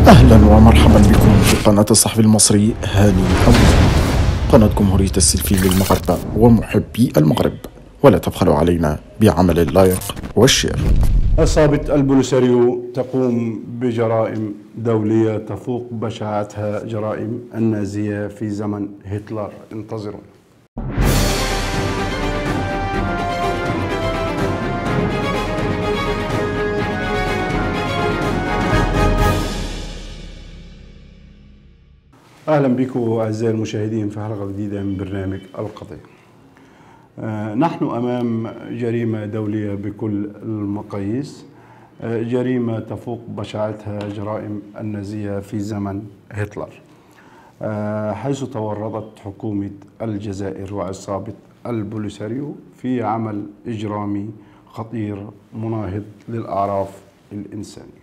أهلا ومرحبا بكم في قناة الصحفي المصري هاني أبو قناة جمهورية السلفي للمغاربة ومحبي المغرب، ولا تبخلوا علينا بعمل اللايك والشير. عصابة البوليساريو تقوم بجرائم دولية تفوق بشاعتها جرائم النازية في زمن هتلر. انتظروا. أهلا بكم أعزائي المشاهدين في حلقة جديدة من برنامج القضية. نحن أمام جريمة دولية بكل المقاييس، جريمة تفوق بشاعتها جرائم النازية في زمن هتلر، حيث تورطت حكومة الجزائر وعصابة البوليساريو في عمل إجرامي خطير مناهض للأعراف الإنسانية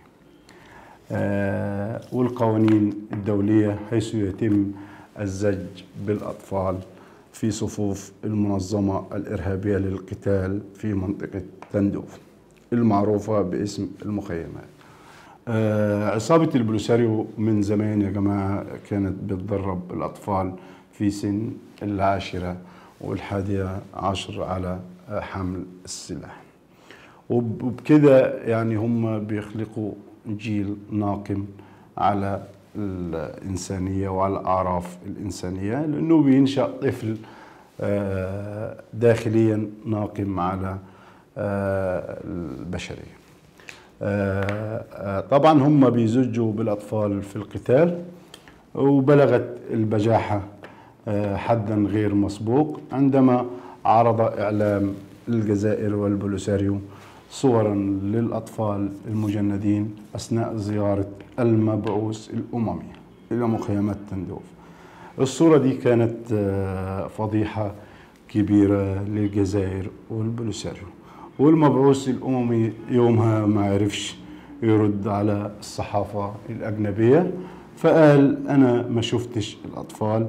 والقوانين الدولية، حيث يتم الزج بالأطفال في صفوف المنظمة الإرهابية للقتال في منطقة تندوف المعروفة باسم المخيمات. عصابة البوليساريو من زمان يا جماعة كانت بتدرب الأطفال في سن 10 و11 على حمل السلاح، وبكده يعني هم بيخلقوا جيل ناقم على الإنسانية وعلى الأعراف الإنسانية، لأنه بينشأ طفل داخليا ناقم على البشرية. طبعا هم بيزجوا بالأطفال في القتال، وبلغت البجاحة حدا غير مسبوق عندما عرض إعلام الجزائر والبوليساريو صورا للأطفال المجندين أثناء زيارة المبعوث الأممي إلى مخيمات تندوف. الصورة دي كانت فضيحة كبيرة للجزائر والبوليساريو، والمبعوث الأممي يومها ما عرفش يرد على الصحافة الأجنبية، فقال أنا ما شفتش الأطفال.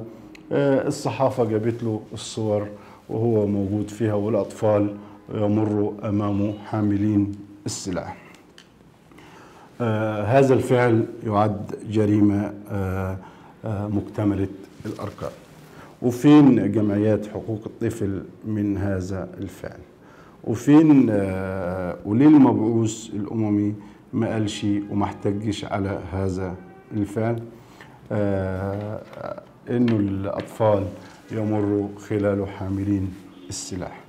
الصحافة جابت له الصور وهو موجود فيها، والأطفال يمروا أمامه حاملين السلاح. هذا الفعل يعد جريمة مكتملة الأركان. وفين جمعيات حقوق الطفل من هذا الفعل؟ وفين وليه المبعوث الأممي ما قالش وما احتجش على هذا الفعل؟ إنه الأطفال يمروا خلاله حاملين السلاح.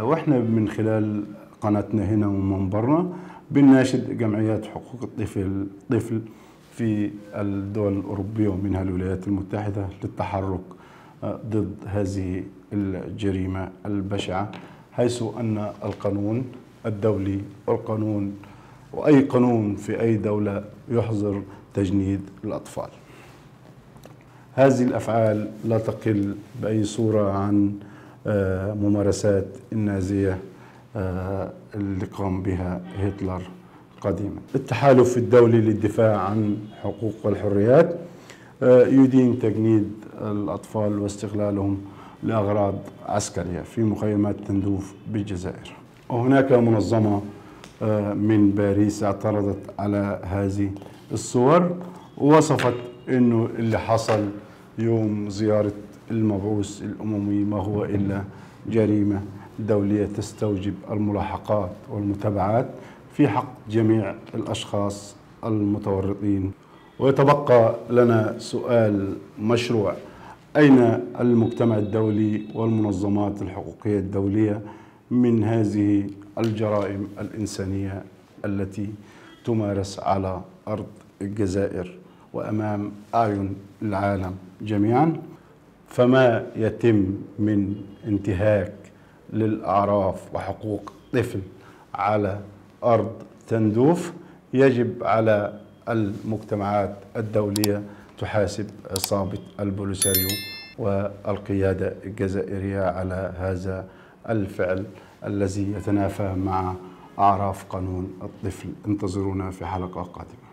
واحنا من خلال قناتنا هنا ومنبرنا بنناشد جمعيات حقوق الطفل في الدول الأوروبية ومنها الولايات المتحدة للتحرك ضد هذه الجريمة البشعة، حيث أن القانون الدولي والقانون وأي قانون في أي دولة يحظر تجنيد الأطفال. هذه الأفعال لا تقل بأي صورة عن ممارسات النازية اللي قام بها هتلر قديما. التحالف الدولي للدفاع عن حقوق والحريات يدين تجنيد الأطفال واستغلالهم لأغراض عسكرية في مخيمات تندوف بالجزائر. وهناك منظمة من باريس اعترضت على هذه الصور ووصفت أنه اللي حصل يوم زيارة المبعوث الأممي ما هو إلا جريمة دولية تستوجب الملاحقات والمتابعات في حق جميع الأشخاص المتورطين. ويتبقى لنا سؤال مشروع: أين المجتمع الدولي والمنظمات الحقوقية الدولية من هذه الجرائم الإنسانية التي تمارس على أرض الجزائر وأمام أعين العالم جميعا؟ فما يتم من انتهاك للأعراف وحقوق طفل على أرض تندوف يجب على المجتمعات الدولية تحاسب عصابة البوليساريو والقيادة الجزائرية على هذا الفعل الذي يتنافى مع أعراف قانون الطفل. انتظرونا في حلقة قادمة.